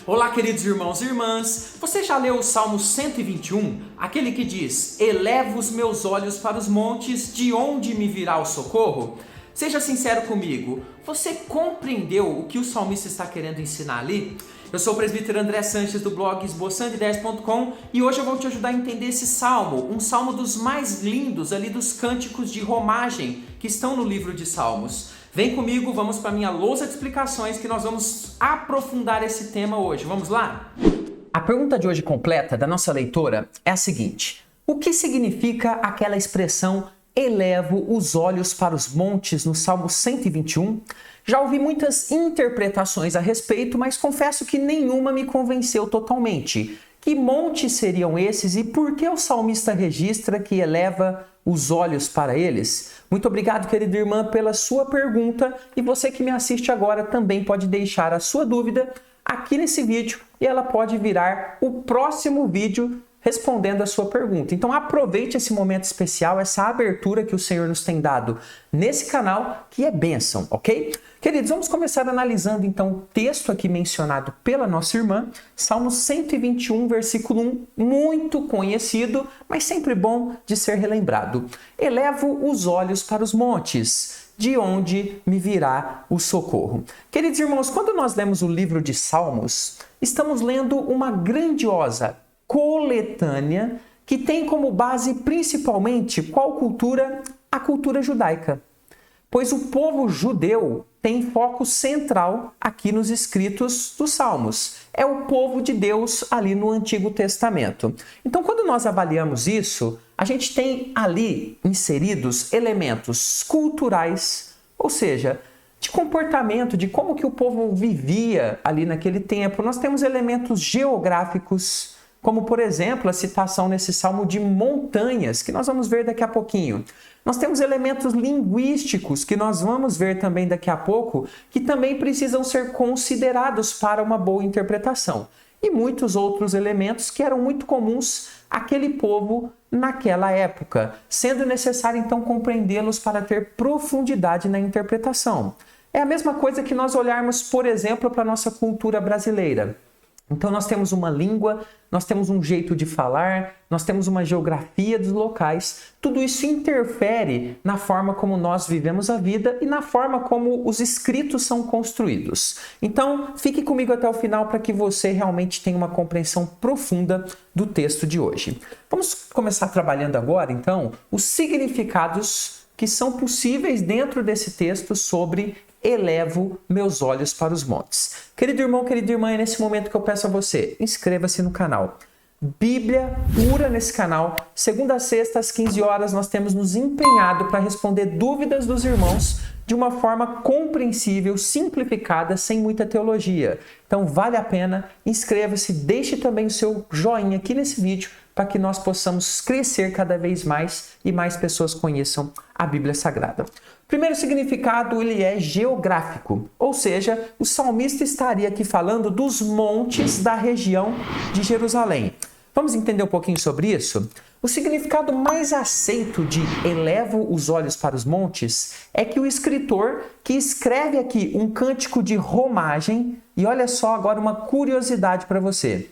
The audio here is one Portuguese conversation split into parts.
Olá, queridos irmãos e irmãs. Você já leu o Salmo 121? Aquele que diz: Elevo os meus olhos para os montes, de onde me virá o socorro? Seja sincero comigo, você compreendeu o que o salmista está querendo ensinar ali? Eu sou o presbítero André Sanches do blog esboçandoideias.com e hoje eu vou te ajudar a entender esse salmo, um salmo dos mais lindos ali dos cânticos de romagem que estão no livro de Salmos. Vem comigo, vamos para a minha lousa de explicações que nós vamos aprofundar esse tema hoje. Vamos lá? A pergunta de hoje completa da nossa leitora é a seguinte: o que significa aquela expressão elevo os olhos para os montes no Salmo 121? Já ouvi muitas interpretações a respeito, mas confesso que nenhuma me convenceu totalmente. Que montes seriam esses e por que o salmista registra que eleva os olhos para eles? Muito obrigado, querida irmã, pela sua pergunta, e você que me assiste agora também pode deixar a sua dúvida aqui nesse vídeo e ela pode virar o próximo vídeo respondendo a sua pergunta. Então aproveite esse momento especial, essa abertura que o Senhor nos tem dado nesse canal, que é bênção, ok? Queridos, vamos começar analisando então o texto aqui mencionado pela nossa irmã, Salmo 121, versículo 1, muito conhecido, mas sempre bom de ser relembrado. Elevo os olhos para os montes, de onde me virá o socorro. Queridos irmãos, quando nós lemos o livro de Salmos, estamos lendo uma grandiosa coletânea que tem como base principalmente qual cultura? A cultura judaica. Pois o povo judeu tem foco central aqui nos escritos dos Salmos. É o povo de Deus ali no Antigo Testamento. Então, quando nós avaliamos isso, a gente tem ali inseridos elementos culturais, ou seja, de comportamento, de como que o povo vivia ali naquele tempo. Nós temos elementos geográficos, como, por exemplo, a citação nesse salmo de montanhas, que nós vamos ver daqui a pouquinho. Nós temos elementos linguísticos, que nós vamos ver também daqui a pouco, que também precisam ser considerados para uma boa interpretação. E muitos outros elementos que eram muito comuns àquele povo naquela época, sendo necessário então compreendê-los para ter profundidade na interpretação. É a mesma coisa que nós olharmos, por exemplo, para a nossa cultura brasileira. Então nós temos uma língua, nós temos um jeito de falar, nós temos uma geografia dos locais. Tudo isso interfere na forma como nós vivemos a vida e na forma como os escritos são construídos. Então fique comigo até o final para que você realmente tenha uma compreensão profunda do texto de hoje. Vamos começar trabalhando agora, então, os significados que são possíveis dentro desse texto sobre elevo meus olhos para os montes. Querido irmão, querida irmã, é nesse momento que eu peço a você, inscreva-se no canal. Bíblia pura nesse canal. Segunda a sexta, às 15 horas, nós temos nos empenhado para responder dúvidas dos irmãos de uma forma compreensível, simplificada, sem muita teologia. Então vale a pena, inscreva-se, deixe também o seu joinha aqui nesse vídeo para que nós possamos crescer cada vez mais e mais pessoas conheçam a Bíblia Sagrada. O primeiro significado, ele é geográfico, ou seja, o salmista estaria aqui falando dos montes da região de Jerusalém. Vamos entender um pouquinho sobre isso? O significado mais aceito de elevo os olhos para os montes é que o escritor que escreve aqui um cântico de romagem, e olha só agora uma curiosidade para você.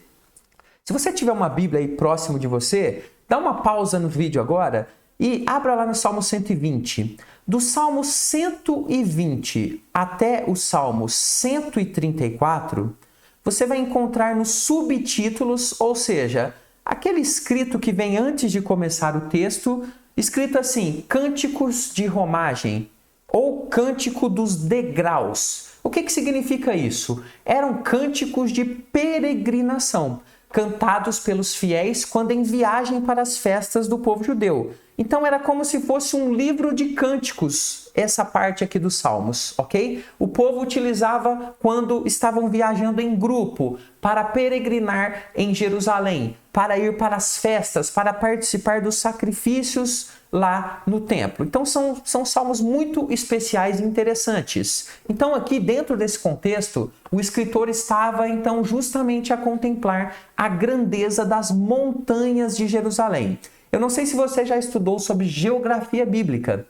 Se você tiver uma Bíblia aí próximo de você, dá uma pausa no vídeo agora e abra lá no Salmo 120. Do Salmo 120 até o Salmo 134, você vai encontrar nos subtítulos, ou seja, aquele escrito que vem antes de começar o texto, escrito assim, Cânticos de Romagem, ou Cântico dos Degraus. O que significa isso? Eram cânticos de peregrinação, cantados pelos fiéis quando em viagem para as festas do povo judeu. Então era como se fosse um livro de cânticos, essa parte aqui dos Salmos, ok? O povo utilizava quando estavam viajando em grupo para peregrinar em Jerusalém, para ir para as festas, para participar dos sacrifícios lá no templo. Então são salmos muito especiais e interessantes. Então aqui dentro desse contexto, o escritor estava então justamente a contemplar a grandeza das montanhas de Jerusalém. Eu não sei se você já estudou sobre geografia bíblica,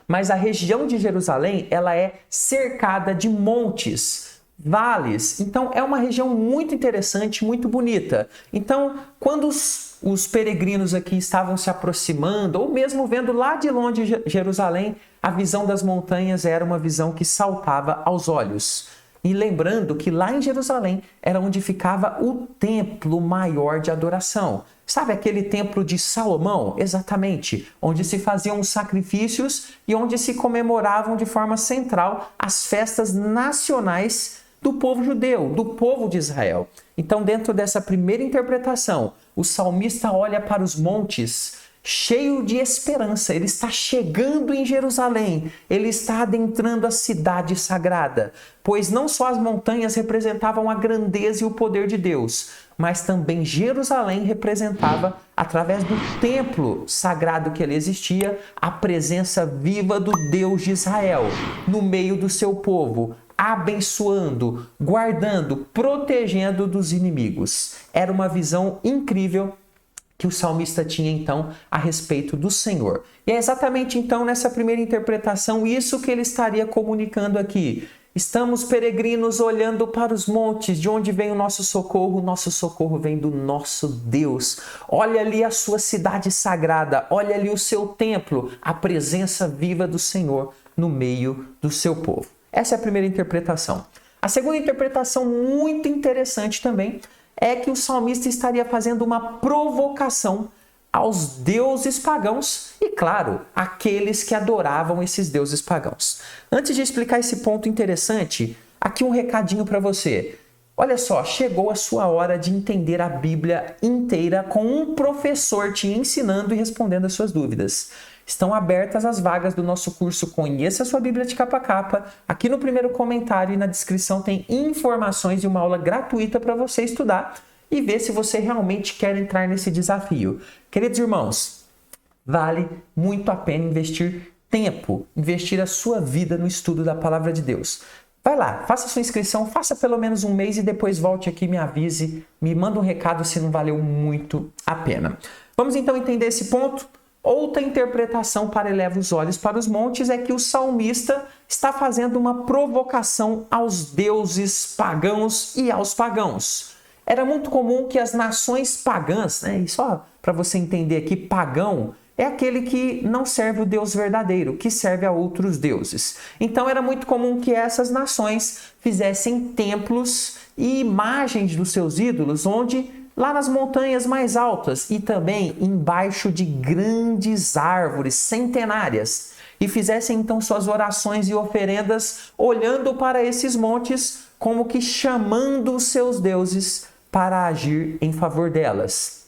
mas a região de Jerusalém ela é cercada de montes. vales. Então, é uma região muito interessante, muito bonita. Então, quando os peregrinos aqui estavam se aproximando, ou mesmo vendo lá de longe Jerusalém, a visão das montanhas era uma visão que saltava aos olhos. E lembrando que lá em Jerusalém era onde ficava o templo maior de adoração. Sabe aquele templo de Salomão? Exatamente, onde se faziam os sacrifícios e onde se comemoravam de forma central as festas nacionais do povo judeu, do povo de Israel. Então, dentro dessa primeira interpretação, o salmista olha para os montes cheio de esperança. Ele está chegando em Jerusalém, ele está adentrando a cidade sagrada, pois não só as montanhas representavam a grandeza e o poder de Deus, mas também Jerusalém representava, através do templo sagrado que ali existia, a presença viva do Deus de Israel no meio do seu povo, abençoando, guardando, protegendo dos inimigos. Era uma visão incrível que o salmista tinha então a respeito do Senhor. E é exatamente então nessa primeira interpretação isso que ele estaria comunicando aqui. Estamos peregrinos olhando para os montes, de onde vem o nosso socorro vem do nosso Deus. Olha ali a sua cidade sagrada, olha ali o seu templo, a presença viva do Senhor no meio do seu povo. Essa é a primeira interpretação. A segunda interpretação, muito interessante também, é que o salmista estaria fazendo uma provocação aos deuses pagãos e, claro, aqueles que adoravam esses deuses pagãos. Antes de explicar esse ponto interessante, aqui um recadinho para você. Olha só, chegou a sua hora de entender a Bíblia inteira com um professor te ensinando e respondendo as suas dúvidas. Estão abertas as vagas do nosso curso Conheça a sua Bíblia de Capa a Capa. Aqui no primeiro comentário e na descrição tem informações e uma aula gratuita para você estudar e ver se você realmente quer entrar nesse desafio. Queridos irmãos, vale muito a pena investir tempo, investir a sua vida no estudo da Palavra de Deus. Vai lá, faça sua inscrição, faça pelo menos um mês e depois volte aqui, me avise, me manda um recado se não valeu muito a pena. Vamos então entender esse ponto? Outra interpretação para eleva os olhos para os montes é que o salmista está fazendo uma provocação aos deuses pagãos e aos pagãos. Era muito comum que as nações pagãs, e só para você entender aqui, pagão é aquele que não serve o Deus verdadeiro, que serve a outros deuses. Então era muito comum que essas nações fizessem templos e imagens dos seus ídolos, onde lá nas montanhas mais altas e também embaixo de grandes árvores centenárias, e fizessem então suas orações e oferendas olhando para esses montes, como que chamando os seus deuses para agir em favor delas.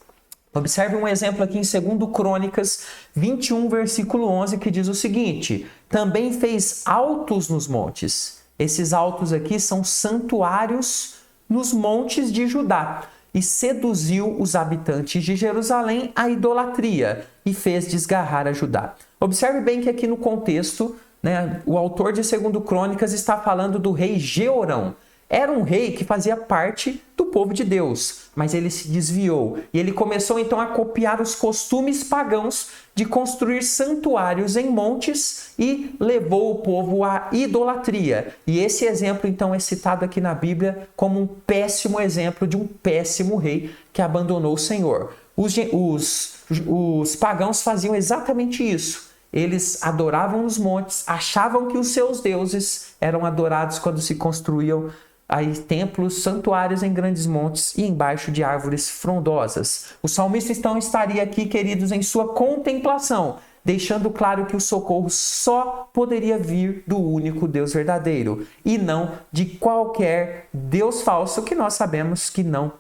Observe um exemplo aqui em 2 Crônicas 21, versículo 11, que diz o seguinte: também fez altos nos montes. Esses altos aqui são santuários nos montes de Judá. E seduziu os habitantes de Jerusalém à idolatria e fez desgarrar a Judá. Observe bem que aqui no contexto, o autor de 2 Crônicas está falando do rei Jeorão. Era um rei que fazia parte do povo de Deus, mas ele se desviou e ele começou então a copiar os costumes pagãos de construir santuários em montes e levou o povo à idolatria. E esse exemplo então é citado aqui na Bíblia como um péssimo exemplo de um péssimo rei que abandonou o Senhor. Os pagãos faziam exatamente isso. Eles adoravam os montes, achavam que os seus deuses eram adorados quando se construíam aí templos, santuários em grandes montes e embaixo de árvores frondosas. O salmista então estaria aqui, queridos, em sua contemplação, deixando claro que o socorro só poderia vir do único Deus verdadeiro e não de qualquer Deus falso que nós sabemos que não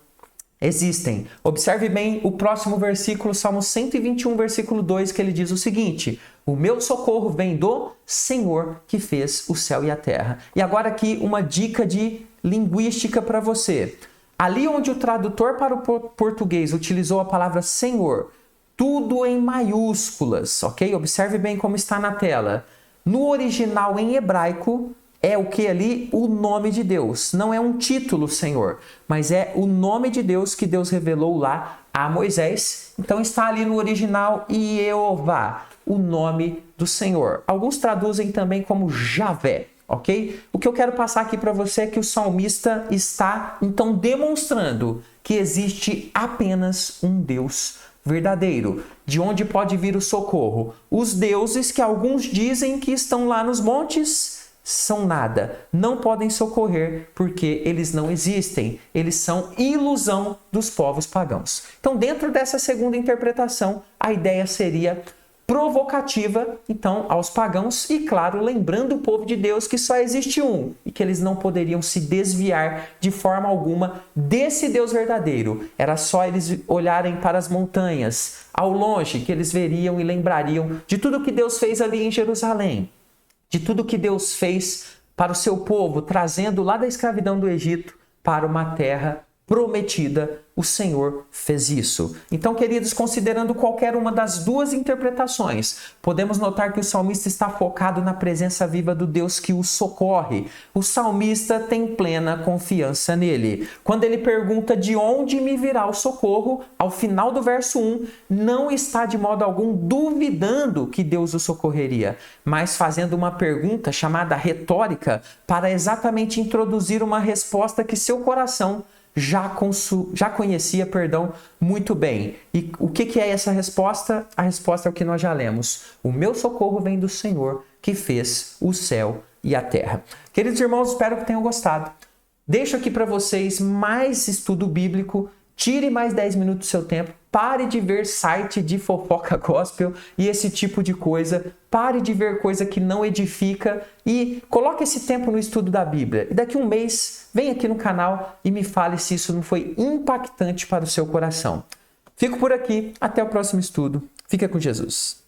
existem. Observe bem o próximo versículo, Salmo 121, versículo 2, que ele diz o seguinte: o meu socorro vem do Senhor que fez o céu e a terra. E agora aqui uma dica de linguística para você. Ali onde o tradutor para o português utilizou a palavra Senhor, tudo em maiúsculas, ok? Observe bem como está na tela. No original em hebraico, é o que ali? O nome de Deus. Não é um título, Senhor, mas é o nome de Deus que Deus revelou lá a Moisés. Então está ali no original Jeová, o nome do Senhor. Alguns traduzem também como Javé. ok? O que eu quero passar aqui para você é que o salmista está, então, demonstrando que existe apenas um Deus verdadeiro. De onde pode vir o socorro? Os deuses que alguns dizem que estão lá nos montes são nada, não podem socorrer porque eles não existem, eles são ilusão dos povos pagãos. Então, dentro dessa segunda interpretação, a ideia seria provocativa, então, aos pagãos e, claro, lembrando o povo de Deus que só existe um e que eles não poderiam se desviar de forma alguma desse Deus verdadeiro. Era só eles olharem para as montanhas, ao longe, que eles veriam e lembrariam de tudo que Deus fez ali em Jerusalém, de tudo que Deus fez para o seu povo, trazendo lá da escravidão do Egito para uma terra prometida. O Senhor fez isso. Então, queridos, considerando qualquer uma das duas interpretações, podemos notar que o salmista está focado na presença viva do Deus que o socorre. O salmista tem plena confiança nele. Quando ele pergunta de onde me virá o socorro, ao final do verso 1, não está de modo algum duvidando que Deus o socorreria, mas fazendo uma pergunta chamada retórica para exatamente introduzir uma resposta que seu coração já conhecia, muito bem. E o que é essa resposta? A resposta é o que nós já lemos. O meu socorro vem do Senhor, que fez o céu e a terra. Queridos irmãos, espero que tenham gostado. Deixo aqui para vocês mais estudo bíblico. Tire mais 10 minutos do seu tempo. Pare de ver site de fofoca gospel e esse tipo de coisa. Pare de ver coisa que não edifica e coloque esse tempo no estudo da Bíblia. E daqui a um mês, vem aqui no canal e me fale se isso não foi impactante para o seu coração. Fico por aqui. Até o próximo estudo. Fica com Jesus.